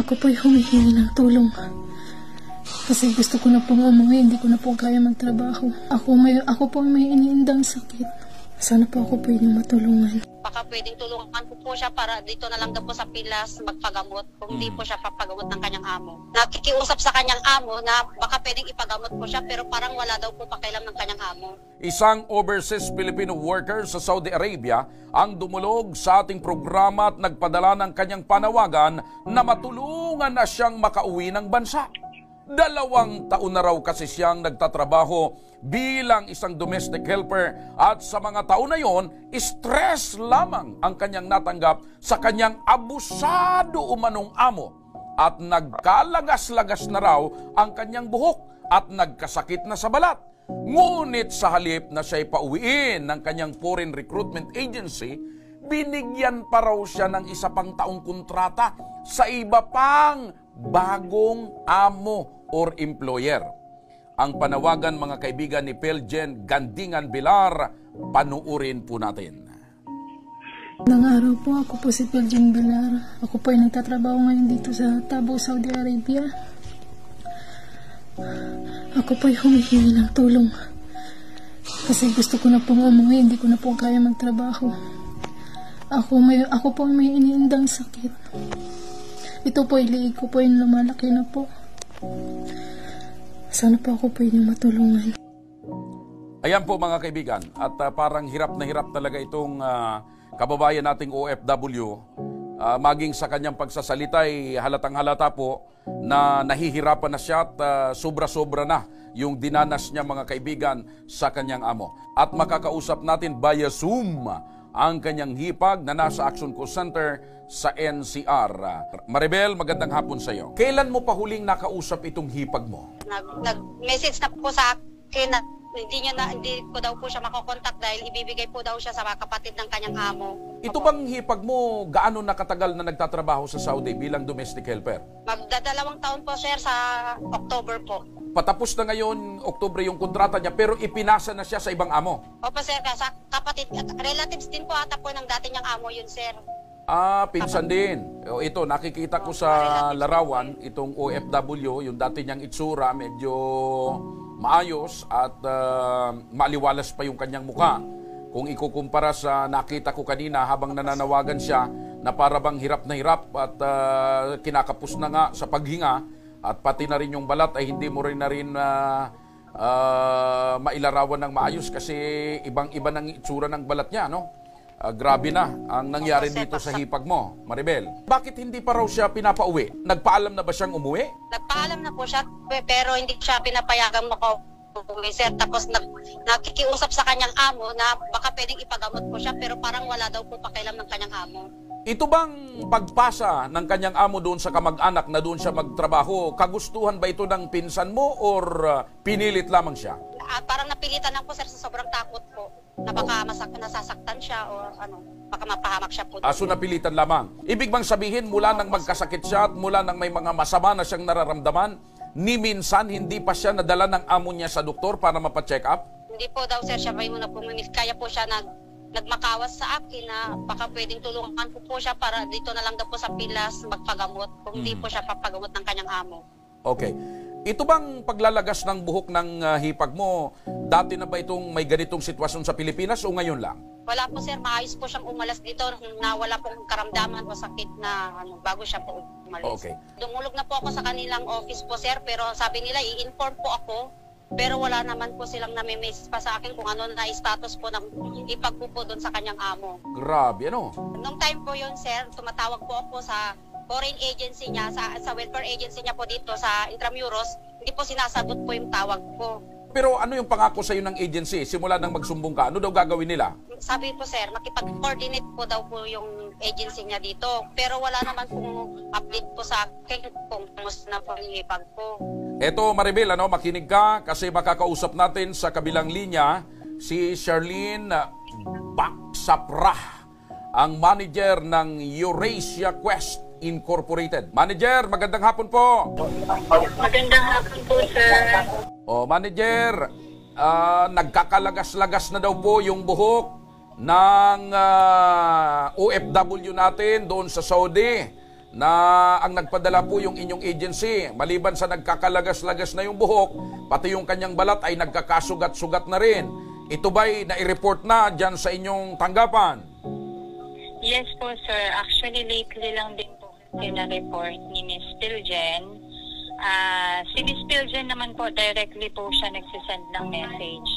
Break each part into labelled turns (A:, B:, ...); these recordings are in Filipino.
A: Ako po'y humihingi ng tulong. Kasi gusto ko na pong umuwi, hindi ko na po kaya magtrabaho. Ako po may iniindang sakit. Sana po ako po inyong matulungan.
B: Baka pwedeng tulungan ko po siya para dito na lang daw po sa Pilas magpagamot kung hindi po siya papagamot ng kanyang amo. Nakikiusap sa kanyang amo na baka pwedeng ipagamot po siya pero parang wala daw po pakialam ng kanyang amo.
C: Isang overseas Filipino worker sa Saudi Arabia ang dumulog sa ating programa at nagpadala ng kanyang panawagan na matulungan na siyang makauwi ng bansa. 2 taon na raw kasi siyang nagtatrabaho bilang isang domestic helper at sa mga taon na yon, stress lamang ang kanyang natanggap sa kanyang abusado umanong amo at nagkalagas-lagas na raw ang kanyang buhok at nagkasakit na sa balat. Ngunit sa halip na siya'y pauwiin ng kanyang foreign recruitment agency, binigyan pa raw siya ng 1 pang taong kontrata sa iba pang bagong amo or employer. Ang panawagan mga kaibigan ni Peljen Gandingan Bilar, panuurin po natin.
A: Nang araw po, ako po si Peljen Bilar. Ako po ay nagtatrabaho ngayon dito sa Tabo, Saudi Arabia. Ako po ay humihingi ng tulong. Kasi gusto ko na pong umuwi, hindi ko na po kaya magtrabaho. Ako po may iniindang sakit. Ito po, liig ko po yung lumalaki na po. Sana po ako po inyong matulungan.
C: Ayan po mga kaibigan, at parang hirap na hirap talaga itong kababayan nating OFW. Maging sa kanyang pagsasalita ay halatang halata po na nahihirapan na siya at sobra-sobra na yung dinanas niya mga kaibigan sa kanyang amo. At makakausap natin via Zoom ang kanyang hipag na nasa Action Call Center sa NCR. Maribel, magandang hapon sa iyo. Kailan mo pa huling nakausap itong hipag mo?
B: Nag-message na po sa akin na hindi ko daw po siya makokontak dahil ibibigay po daw siya sa mga kapatid ng kanyang amo.
C: Ito bang hipag mo gaano nakatagal na nagtatrabaho sa Saudi bilang domestic helper?
B: Magdadalawang taon po, sir, sa October po.
C: Patapos na ngayon, Oktubre yung kontrata niya, pero ipinasa na siya sa ibang amo.
B: Opo, sir, sa kapatid at relatives din po ata po ng dati niyang amo yun, sir.
C: Pinsan din. Ito, nakikita ko sa larawan, itong OFW, yung dati niyang itsura, medyo maayos at maliwalas pa yung kanyang mukha. Kung ikukumpara sa nakita ko kanina habang nananawagan siya na parabang hirap na hirap at kinakapos na nga sa paghinga, at pati na rin yung balat ay hindi mo rin na rin mailarawan ng maayos kasi ibang-iba ng itsura ng balat niya, no? Grabe na ang nangyari dito sa hipag mo, Maribel. Bakit hindi pa raw siya pinapauwi? Nagpaalam na ba siyang umuwi?
B: Nagpaalam na po siya pero hindi siya pinapayagang makauwi, sir. Tapos nakikiusap sa kanyang amo na baka pwedeng ipagamot po siya pero parang wala daw po pakialam ng kanyang amo.
C: Ito bang pagpasa ng kanyang amo doon sa kamag-anak na doon siya magtrabaho, kagustuhan ba ito ng pinsan mo or pinilit lamang siya?
B: Parang napilitan lang po, sir, sa sobrang takot po na baka nasasaktan siya o baka mapahamak siya po.
C: So napilitan lamang. Ibig bang sabihin mula nang magkasakit siya at mula nang may mga masama na siyang nararamdaman, ni minsan hindi pa siya nadala ng amo niya sa doktor para mapacheck up?
B: Hindi po daw, sir, siya may muna po, kaya po siya nagmakawas sa akin na baka pwedeng tulungan ko po siya para dito na lang daw po sa Pilas magpagamot kung hindi po siya papagamot ng kanyang amo.
C: Okay. Ito bang paglalagas ng buhok ng hipag mo, dati na ba itong may ganitong sitwasyon sa Pilipinas o ngayon lang?
B: Wala po, sir, maayos po siyang umalas dito na wala pong karamdaman o sakit na bago siya po umalis. Okay. Dumulog na po ako sa kanilang office po, sir, pero sabi nila i-inform po ako. Pero wala naman po silang nami-message pa sa akin kung ano na status po ng ipagpupo doon sa kanyang amo.
C: Grabe, ano?
B: Nung time po yun, sir, tumatawag po ako sa foreign agency niya, sa welfare agency niya po dito sa Intramuros. Hindi po sinasagot po yung tawag ko. Pero
C: ano yung pangako sa iyo ng agency? Simula nang magsumbong ka, ano daw gagawin nila?
B: Sabi po, sir, makipag-coordinate po daw po yung agency niya dito. Pero wala naman pong update po sa akin kung kumusta na po yung ipag ko.
C: Eto Maribel, makinig ka kasi makakausap natin sa kabilang linya si Charlene Baksaprah, ang manager ng Eurasia Quest Incorporated. Manager, magandang hapon po.
D: Magandang hapon po, sir.
C: Manager, nagkakalagas-lagas na daw po yung buhok ng OFW natin doon sa Saudi. na ang nagpadala po yung inyong agency. Maliban sa nagkakalagas-lagas na yung buhok, pati yung kanyang balat ay nagkakasugat-sugat na rin. Ito ba'y nai-report na dyan sa inyong tanggapan?
D: Yes po, sir. Actually, lately lang din po na-report ni Miss Pilgen. Si Miss Pilgen naman po, directly po siya nagsisend ng message.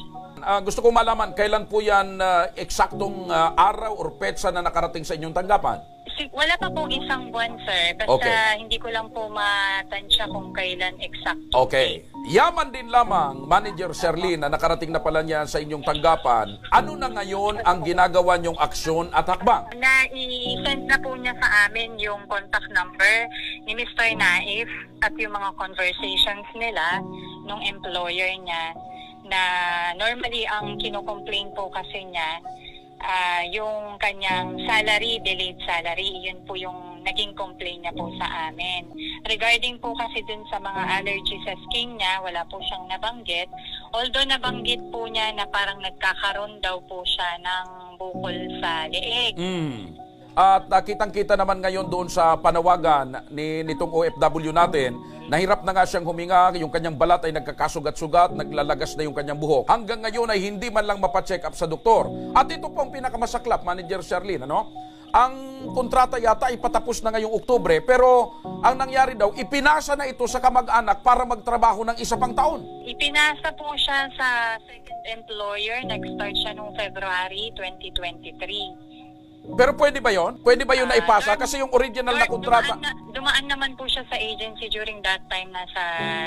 C: Gusto ko malaman, kailan po yan eksaktong araw or petsa na nakarating sa inyong tanggapan?
D: Wala pa pong isang buwan, sir. Basta hindi ko lang po matansya kung kailan exact.
C: Okay. Yaman din lamang, Manager Sherlyn, na nakarating na pala niya sa inyong tanggapan. Ano na ngayon ang ginagawa niyong aksyon at hakbang?
D: Na-i-send na po niya sa amin yung contact number ni Mr. Naif at yung mga conversations nila nung employer niya na normally ang kino-complain po kasi niya yung kanyang salary, delayed salary, yun po yung naging complaint niya po sa amin. Regarding po kasi dun sa mga allergy sa skin niya, wala po siyang nabanggit. Although nabanggit po niya na parang nagkakaroon daw po siya ng bukol sa leeg.
C: At kitang-kita naman ngayon doon sa panawagan nitong OFW natin, nahirap na nga siyang huminga, yung kanyang balat ay nagkakasugat-sugat, naglalagas na yung kanyang buhok. Hanggang ngayon ay hindi man lang mapacheck up sa doktor. At ito po ang pinakamasaklap, Manager Sherlyn, ano? Ang kontrata yata ay patapos na ngayong Oktubre, pero ang nangyari daw, ipinasa na ito sa kamag-anak para magtrabaho ng isa pang taon.
D: Ipinasa po siya sa second employer, nag-start siya noong February 2023.
C: Pero pwede ba yon? Pwede ba yun na ipasa? Kasi yung original na kontrata...
D: Dumaan naman po siya sa agency during that time na sa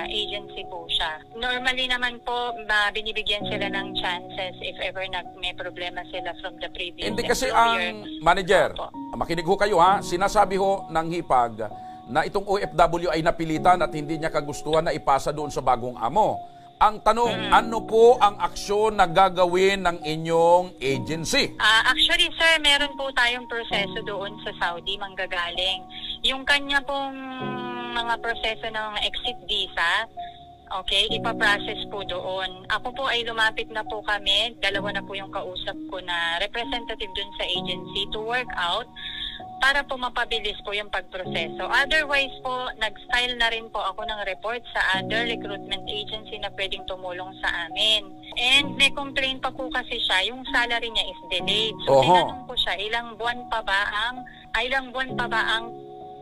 D: agency po siya. Normally naman po, binibigyan sila ng chances if ever may problema sila from the previous
C: Hindi kasi
D: employer.
C: ang manager, makinig ho kayo ha, sinasabi ho ng HIPAG na itong OFW ay napilitan at hindi niya kagustuhan na ipasa doon sa bagong amo. Ang tanong, ano po ang aksyon na gagawin ng inyong agency?
D: Actually, sir, meron po tayong proseso doon sa Saudi, manggagaling. Yung kanya pong mga proseso ng exit visa, okay, ipaprocess po doon. Ako po ay lumapit na po kami, dalawa na po yung kausap ko na representative doon sa agency to work out para po mapabilis po yung pagproseso. Otherwise po, nag-file na rin po ako ng report sa other recruitment agency na pwedeng tumulong sa amin. And may complaint pa po kasi siya, yung salary niya is delayed. So tinanong ko siya, ilang buwan pa ba ang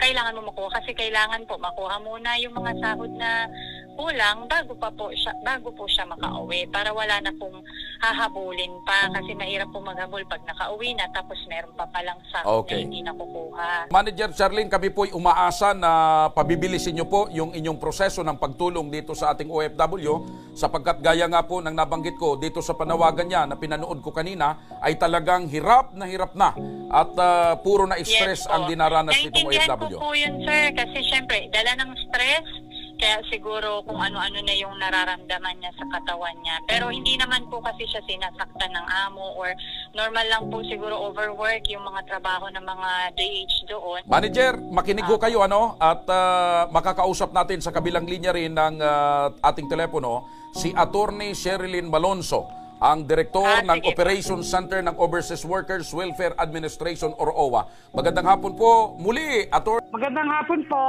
D: kailangan mo makuha? Kasi kailangan po makuha muna yung mga sahod na kulang bago po siya makauwi para wala na pong hahabulin pa kasi mahirap po maghabol pag nakauwi na tapos meron pa palang sahod na hindi nakukuha.
C: Manager Sherlyn, kami po'y umaasa na pabibilisin niyo po yung inyong proseso ng pagtulong dito sa ating OFW sapagkat gaya nga po ng nabanggit ko dito sa panawagan niya na pinanood ko kanina ay talagang hirap na at puro na stress ang dinaranas nitong OFW.
D: Naintindihan ko po yun, sir, kasi syempre dala ng stress. Kaya siguro kung ano-ano na yung nararamdaman niya sa katawan niya. Pero hindi naman po kasi siya sinasaktan ng amo or normal lang po siguro overwork yung mga trabaho ng mga DH doon.
C: Manager, makinig ho kayo at makakausap natin sa kabilang linya rin ng ating telepono si Attorney Sherilyn Malonzo, ang Direktor ng Operations Center ng Overseas Workers Welfare Administration or OWA. Magandang hapon po muli, Attorney.
E: Magandang hapon po.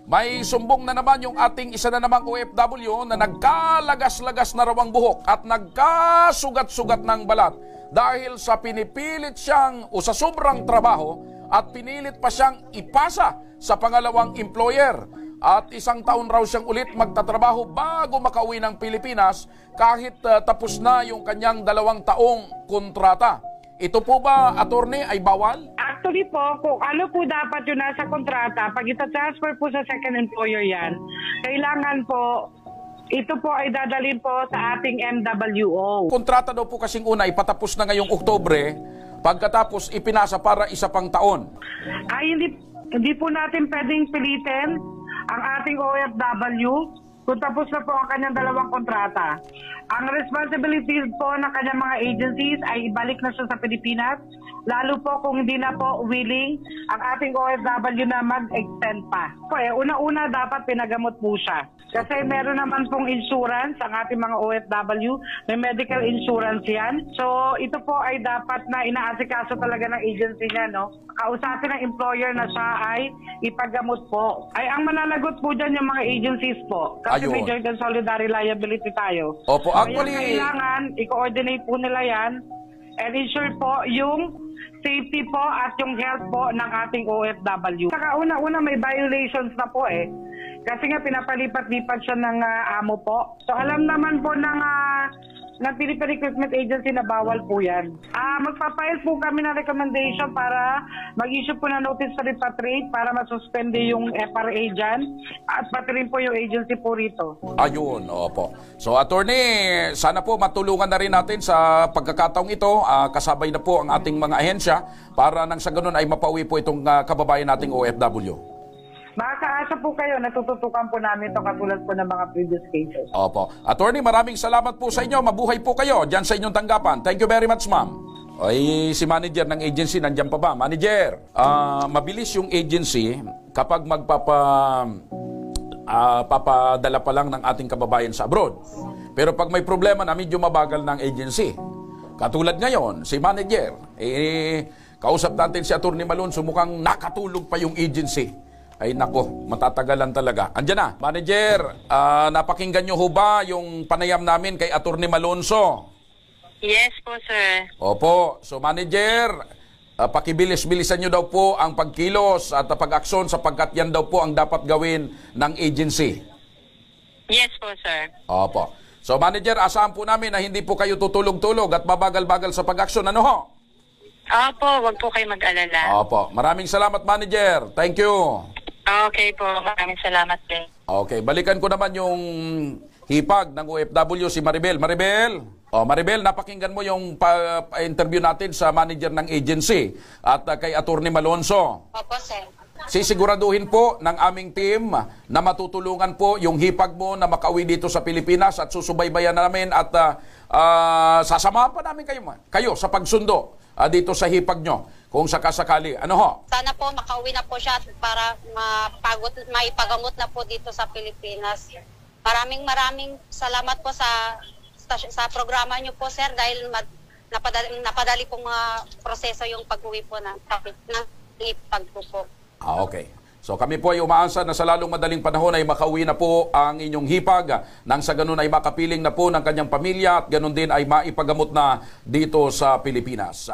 C: May sumbong na naman yung ating isa na namang OFW na nagkalagas-lagas na rawang buhok at nagkasugat-sugat ng balat dahil sa pinipilit siyang o sa sobrang trabaho at pinilit pa siyang ipasa sa pangalawang employer. At isang taon raw siyang ulit magtatrabaho bago makauwi ng Pilipinas kahit tapos na yung kanyang 2 taong kontrata. Ito po ba, attorney, ay bawal?
E: Actually po, kung ano po dapat yung nasa kontrata, pag ita-transfer po sa second employer yan, kailangan po, ito po ay dadalhin po sa ating MWO.
C: Kontrata daw po kasing una, ipatapos na ngayong Oktubre, pagkatapos ipinasa para isa pang taon.
E: Ay, hindi po natin pwedeng pilitin ang ating OFW kung tapos na po ang kanyang dalawang kontrata. Ang responsibilities po ng kanyang mga agencies ay ibalik na siya sa Pilipinas, lalo po kung hindi na po willing ang ating OFW na mag-extend pa. Una-una dapat pinagamot po siya. Kasi meron naman pong insurance ang ating mga OFW, may medical insurance yan. So ito po ay dapat na inaasikaso talaga ng agency niya, no? Kausapin ng employer na siya ay ipagamot po. Ay ang mananagot po dyan yung mga agencies po. Kasi
C: Ayun.
E: may joint and solidary liability tayo.
C: Opo,
E: Kaya
C: actually,
E: kailangan i-coordinate po nila yan and ensure po yung safety po at yung health po ng ating OFW. Saka una-una may violations na po kasi nga pinapalipat-lipat siya ng amo po. So alam naman po ng Philippine Recruitment Agency na bawal po yan. Magpapile po kami ng recommendation para mag-issue po na notice to repatriate para masuspende yung FRA dyan at pati rin po yung agency po rito.
C: Ayun, opo. So, attorney, sana po matulungan na rin natin sa pagkakataong ito. Kasabay na po ang ating mga ahensya para nang sa ganun ay mapauwi po itong kababayan nating OFW.
E: Makakaasa po kayo, natututukan po namin ito katulad po ng mga previous cases.
C: Opo. Attorney, maraming salamat po sa inyo. Mabuhay po kayo dyan sa inyong tanggapan. Thank you very much, ma'am. Ay, si manager ng agency, nandiyan pa ba? Manager, mabilis yung agency kapag papadala pa lang ng ating kababayan sa abroad. Pero pag may problema na, medyo mabagal ng agency. Katulad ngayon, si manager, kausap natin si Atty. Malonzo, mukhang nakatulog pa yung agency. Ay nako, matatagalan talaga. Andiyan na, manager, napakinggan nyo ho ba yung panayam namin kay Atty. Malonzo?
D: Yes po, sir.
C: Opo, so manager, pakibilis-bilisan nyo daw po ang pagkilos at pag-aksyon sapagkat yan daw po ang dapat gawin ng agency.
D: Yes po, sir.
C: Opo. So manager, asahan po namin na hindi po kayo tutulog-tulog at mabagal-bagal sa pag-aksyon. Ano ho?
D: Opo, wag po kayo mag-alala.
C: Opo, maraming salamat manager. Thank you.
D: Okay po, maraming salamat din.
C: Okay, balikan ko naman yung hipag ng OFW, si Maribel. Maribel, Maribel, napakinggan mo yung interview natin sa manager ng agency at kay Atty. Malonzo.
B: Opo, sir.
C: Sisiguraduhin po ng aming team na matutulungan po yung hipag mo na makauwi dito sa Pilipinas at susubaybayan namin at sasamahan pa namin kayo sa pagsundo dito sa hipag nyo kung sakasakali. Ano ho?
B: Sana po makauwi na po siya para maipagamot na po dito sa Pilipinas. Maraming salamat po sa programa niyo po, sir, dahil napadali pong mga proseso yung pag-uwi po ng hipag po.
C: Okay. So kami po ay umaasa na sa lalong madaling panahon ay makauwi na po ang inyong hipag nang sa ganun ay makapiling na po ng kanyang pamilya at ganun din ay maipagamot na dito sa Pilipinas.